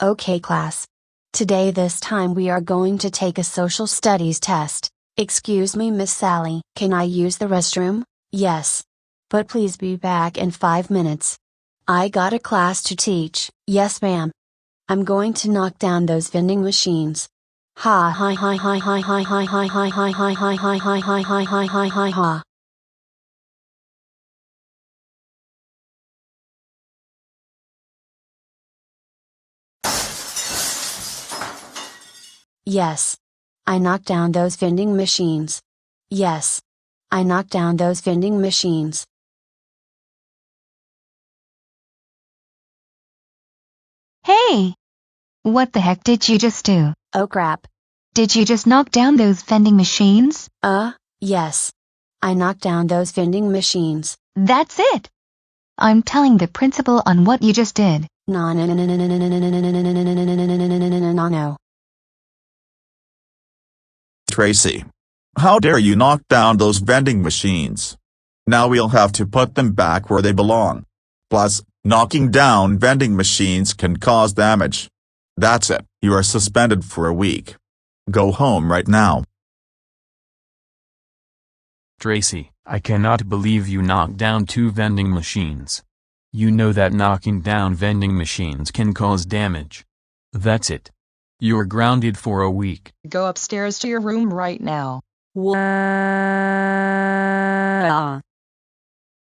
Okay class. Today this time we are going to take a social studies test. Excuse me Miss Sally. Can I use the restroom? Yes. But please be back in 5 minutes. I got a class to teach. Yes ma'am. I'm going to knock down those vending machines. Ha ha ha ha ha ha ha ha ha ha ha ha ha ha ha ha ha ha ha ha. Yes. I knocked down those vending machines. Yes. I knocked down those vending machines. Hey! What the heck did you just do? Oh crap. Did you just knock down those vending machines? Yes. I knocked down those vending machines. That's it! I'm telling the principal on what you just did. No. Tracy. How dare you knock down those vending machines? Now we'll have to put them back where they belong. Plus, knocking down vending machines can cause damage. That's it, you are suspended for a week. Go home right now. Tracy, I cannot believe you knocked down 2 vending machines. You know that knocking down vending machines can cause damage. That's it. You're grounded for a week. Go upstairs to your room right now. Wow.